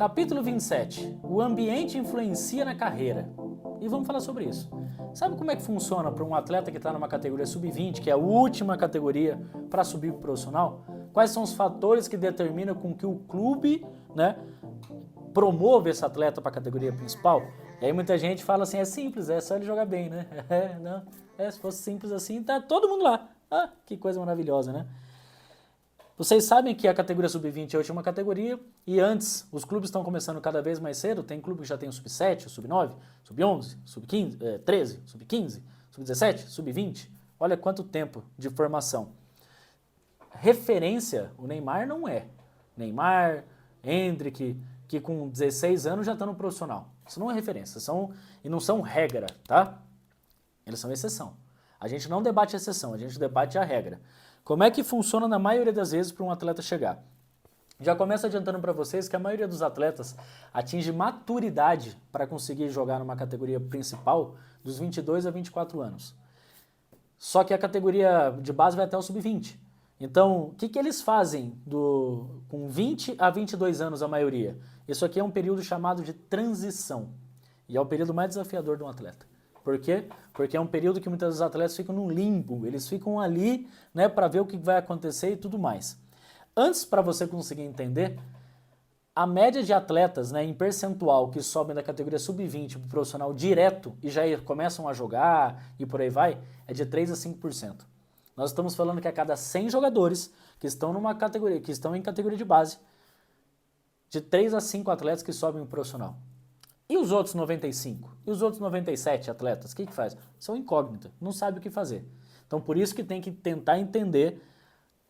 Capítulo 27. O ambiente influencia na carreira. E vamos falar sobre isso. Sabe como é que funciona para um atleta que está numa categoria sub-20, que é a última categoria para subir para o profissional? Quais são os fatores que determinam com que o clube, né, promova esse atleta para a categoria principal? E aí muita gente fala assim, é simples, é só ele jogar bem, né? Não, se fosse simples assim, tá todo mundo lá. Ah, que coisa maravilhosa, né? Vocês sabem que a categoria sub-20 é a última categoria e antes os clubes estão começando cada vez mais cedo. Tem clube que já tem o sub-7, o sub-9, sub-11, sub-15, 13, sub-15, sub-17, sub-20. Olha quanto tempo de formação. Referência, o Neymar não é. Neymar, Endrick, que com 16 anos já estão no profissional. Isso não é referência, e não são regra, tá? Eles são exceção. A gente não debate a exceção, a gente debate a regra. Como é que funciona na maioria das vezes para um atleta chegar? Já começo adiantando para vocês que a maioria dos atletas atinge maturidade para conseguir jogar numa categoria principal dos 22 a 24 anos. Só que a categoria de base vai até o sub-20. Então, o que eles fazem com 20 a 22 anos a maioria? Isso aqui é um período chamado de transição. E é o período mais desafiador de um atleta. Por quê? Porque é um período que muitos dos atletas ficam num limbo, eles ficam ali, né, para ver o que vai acontecer e tudo mais. Antes, para você conseguir entender, a média de atletas, né, em percentual que sobem da categoria sub-20 para o profissional direto e já começam a jogar e por aí vai, é de 3 a 5%. Nós estamos falando que a cada 100 jogadores que estão numa categoria, que estão em categoria de base, de 3 a 5 atletas que sobem para o profissional. E os outros 95? E os outros 97 atletas? O que faz? São incógnitas, não sabe o que fazer. Então, por isso que tem que tentar entender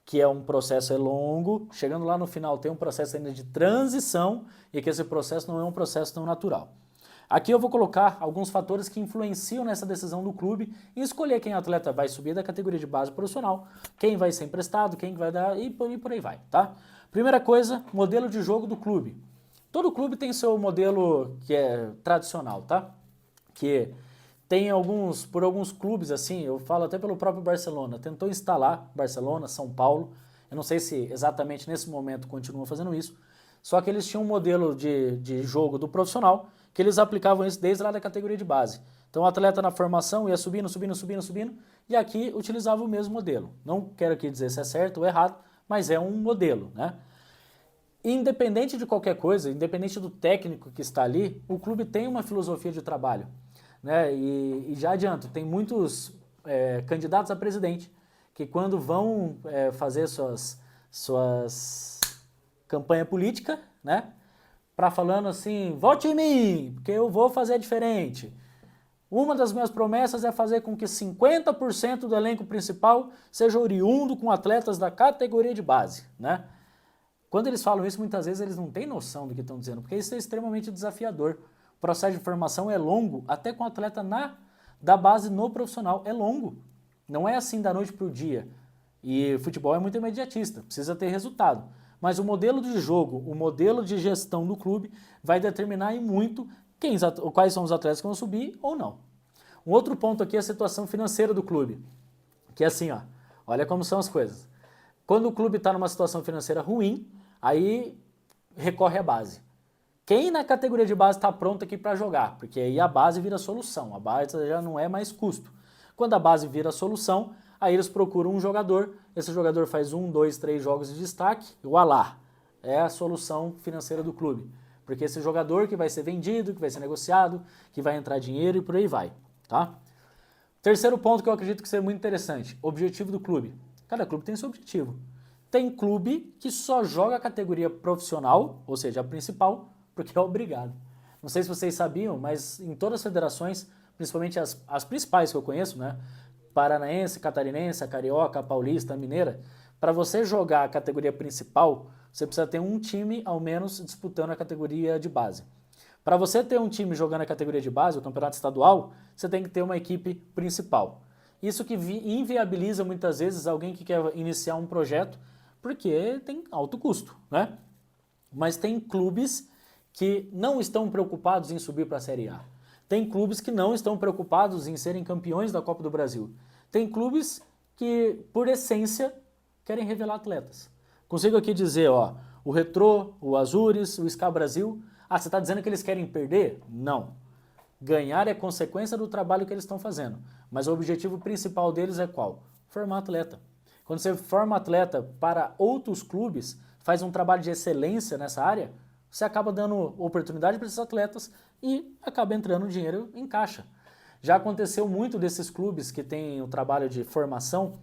que é um processo longo, chegando lá no final tem um processo ainda de transição e que esse processo não é um processo tão natural. Aqui eu vou colocar alguns fatores que influenciam nessa decisão do clube em escolher quem atleta vai subir da categoria de base profissional, quem vai ser emprestado, quem vai dar e por aí vai, tá? Primeira coisa, modelo de jogo do clube. Todo clube tem seu modelo que é tradicional, tá? Que tem por alguns clubes assim, eu falo até pelo próprio Barcelona, tentou instalar Barcelona, São Paulo, eu não sei se exatamente nesse momento continuam fazendo isso, só que eles tinham um modelo de jogo do profissional, que eles aplicavam isso desde lá da categoria de base. Então o atleta na formação ia subindo, e aqui utilizava o mesmo modelo. Não quero aqui dizer se é certo ou errado, mas é um modelo, né? Independente de qualquer coisa, independente do técnico que está ali, o clube tem uma filosofia de trabalho, né? E já adianto, tem muitos candidatos a presidente que quando vão fazer suas campanhas políticas, né? Para falando assim, vote em mim, porque eu vou fazer diferente. Uma das minhas promessas é fazer com que 50% do elenco principal seja oriundo com atletas da categoria de base, né? Quando eles falam isso, muitas vezes eles não têm noção do que estão dizendo, porque isso é extremamente desafiador. O processo de formação é longo, até com o atleta da base no profissional, é longo. Não é assim da noite para o dia. E futebol é muito imediatista, precisa ter resultado. Mas o modelo de jogo, o modelo de gestão do clube vai determinar em muito quais são os atletas que vão subir ou não. Um outro ponto aqui é a situação financeira do clube, que é assim, ó, olha como são as coisas. Quando o clube está numa situação financeira ruim, aí recorre à base. Quem na categoria de base está pronto aqui para jogar? Porque aí a base vira solução, a base já não é mais custo. Quando a base vira solução, aí eles procuram um jogador, esse jogador faz 1, 2, 3 jogos de destaque, o alá, é a solução financeira do clube. Porque esse jogador que vai ser vendido, que vai ser negociado, que vai entrar dinheiro e por aí vai, tá? Terceiro ponto que eu acredito que seja muito interessante, objetivo do clube. Cada clube tem seu objetivo. Tem clube que só joga a categoria profissional, ou seja, a principal, porque é obrigado. Não sei se vocês sabiam, mas em todas as federações, principalmente as principais que eu conheço, né? Paranaense, Catarinense, a Carioca, a Paulista, a Mineira, para você jogar a categoria principal, você precisa ter um time, ao menos, disputando a categoria de base. Para você ter um time jogando a categoria de base, o campeonato estadual, você tem que ter uma equipe principal. Isso que inviabiliza muitas vezes alguém que quer iniciar um projeto, porque tem alto custo, né? Mas tem clubes que não estão preocupados em subir para a Série A. Tem clubes que não estão preocupados em serem campeões da Copa do Brasil. Tem clubes que, por essência, querem revelar atletas. Consigo aqui dizer, ó, O Retrô, o Azures, o SK Brasil. Ah, você está dizendo que eles querem perder? Não. Ganhar é consequência do trabalho que eles estão fazendo. Mas o objetivo principal deles é qual? Formar atleta. Quando você forma atleta para outros clubes, faz um trabalho de excelência nessa área, você acaba dando oportunidade para esses atletas e acaba entrando dinheiro em caixa. Já aconteceu muito desses clubes que têm o trabalho de formação,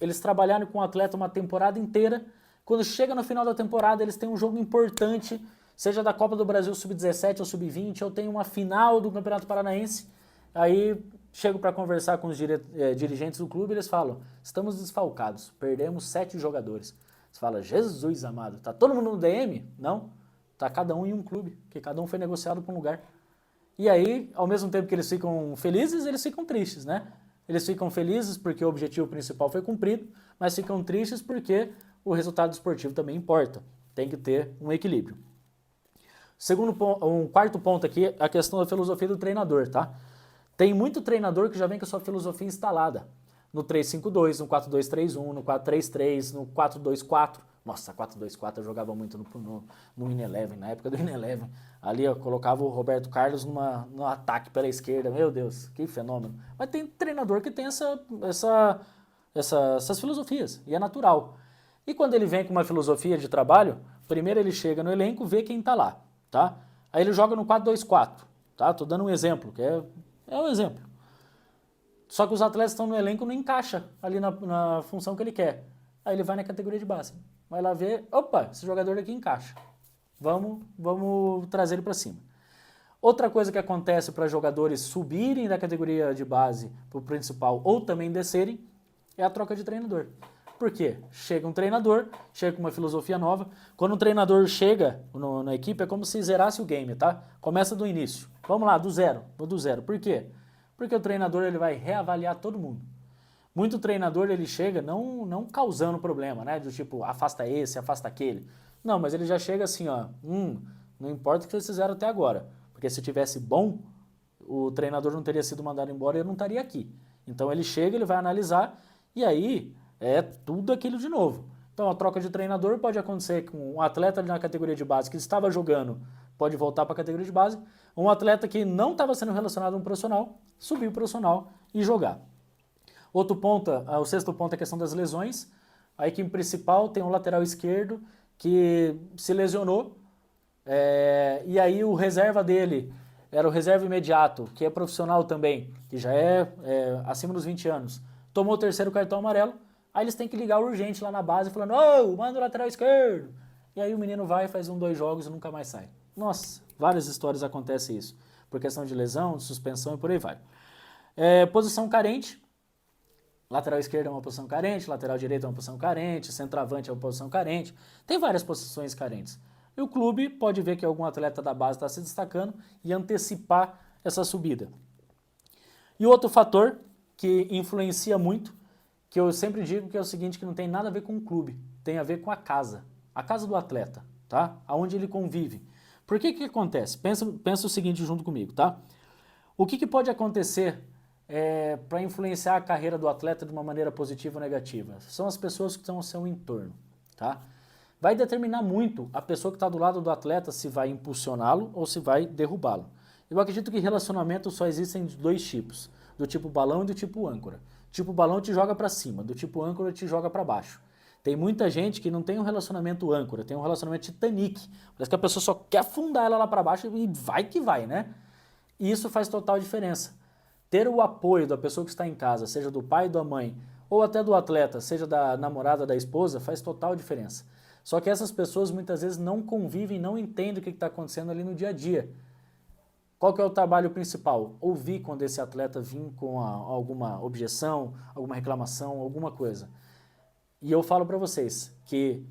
eles trabalharem com o atleta uma temporada inteira, quando chega no final da temporada eles têm um jogo importante, seja da Copa do Brasil Sub-17 ou Sub-20, ou tem uma final do Campeonato Paranaense, aí chego para conversar com os dirigentes do clube e eles falam, estamos desfalcados, perdemos 7 jogadores. Você fala, Jesus amado, tá todo mundo no DM? Não, tá cada um em um clube, porque cada um foi negociado para um lugar. E aí, ao mesmo tempo que eles ficam felizes, eles ficam tristes, né? Eles ficam felizes porque o objetivo principal foi cumprido, mas ficam tristes porque o resultado esportivo também importa. Tem que ter um equilíbrio. Quarto ponto aqui, a questão da filosofia do treinador, tá? Tem muito treinador que já vem com a sua filosofia instalada. No 3-5-2, no 4-2-3-1, no 4-3-3, no 4-2-4. Nossa, 4-2-4 eu jogava muito no In-11, na época do In-11. Ali eu colocava o Roberto Carlos no ataque pela esquerda. Meu Deus, que fenômeno. Mas tem treinador que tem essas filosofias, e é natural. E quando ele vem com uma filosofia de trabalho, primeiro ele chega no elenco, vê quem tá lá, tá? Aí ele joga no 4-2-4, tá? Tô dando um exemplo, que é um exemplo. Só que os atletas estão no elenco, não encaixa ali na função que ele quer. Aí ele vai na categoria de base. Vai lá ver, opa, esse jogador aqui encaixa. Vamos trazer ele para cima. Outra coisa que acontece para jogadores subirem da categoria de base para o principal ou também descerem é a troca de treinador. Por quê? Chega um treinador, chega com uma filosofia nova. Quando um treinador chega na equipe, é como se zerasse o game, tá? Começa do início. Vamos lá, do zero. Por quê? Porque o treinador ele vai reavaliar todo mundo. Muito treinador ele chega não causando problema, né? Do tipo, afasta esse, afasta aquele. Não, mas ele já chega assim, ó. Não importa o que vocês fizeram até agora. Porque se tivesse bom, o treinador não teria sido mandado embora e eu não estaria aqui. Então ele chega, ele vai analisar e aí é tudo aquilo de novo. Então a troca de treinador pode acontecer com um atleta na categoria de base que estava jogando, pode voltar para a categoria de base. Um atleta que não estava sendo relacionado a um profissional, subir o profissional e jogar. Outro ponto, o sexto ponto é a questão das lesões. A equipe principal tem um lateral esquerdo que se lesionou, e aí o reserva dele era o reserva imediato, que é profissional também, que já é acima dos 20 anos, tomou o terceiro cartão amarelo, aí eles têm que ligar urgente lá na base falando, manda o lateral esquerdo. E aí o menino vai, faz 2 jogos e nunca mais sai. Nossa, várias histórias acontecem isso, por questão de lesão, de suspensão e por aí vai. Posição carente. Lateral esquerdo é uma posição carente, lateral direito é uma posição carente, centroavante é uma posição carente. Tem várias posições carentes. E o clube pode ver que algum atleta da base está se destacando e antecipar essa subida. E outro fator que influencia muito, que eu sempre digo que é o seguinte, que não tem nada a ver com o clube, tem a ver com a casa do atleta, tá? Aonde ele convive. Por que acontece? Pensa o seguinte junto comigo, tá? O que pode acontecer para influenciar a carreira do atleta de uma maneira positiva ou negativa? São as pessoas que estão ao seu entorno, tá? Vai determinar muito a pessoa que está do lado do atleta se vai impulsioná-lo ou se vai derrubá-lo. Eu acredito que relacionamentos só existem de 2 tipos, do tipo balão e do tipo âncora. O tipo balão te joga para cima, do tipo âncora te joga para baixo. Tem muita gente que não tem um relacionamento âncora, tem um relacionamento Titanic. Parece que a pessoa só quer afundar ela lá para baixo e vai que vai, né? E isso faz total diferença. Ter o apoio da pessoa que está em casa, seja do pai, da mãe, ou até do atleta, seja da namorada, da esposa, faz total diferença. Só que essas pessoas muitas vezes não convivem, não entendem o que está acontecendo ali no dia a dia. Qual que é o trabalho principal? Ouvir quando esse atleta vir com alguma objeção, alguma reclamação, alguma coisa. E eu falo para vocês que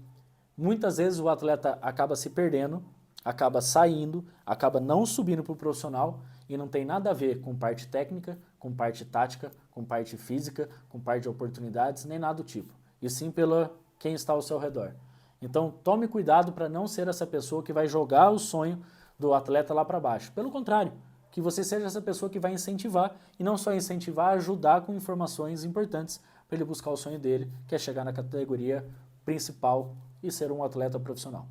muitas vezes o atleta acaba se perdendo, acaba saindo, acaba não subindo para o profissional e não tem nada a ver com parte técnica, com parte tática, com parte física, com parte de oportunidades, nem nada do tipo. E sim pela quem está ao seu redor. Então tome cuidado para não ser essa pessoa que vai jogar o sonho do atleta lá para baixo. Pelo contrário, que você seja essa pessoa que vai incentivar, e não só incentivar, ajudar com informações importantes para ele buscar o sonho dele, que é chegar na categoria principal e ser um atleta profissional.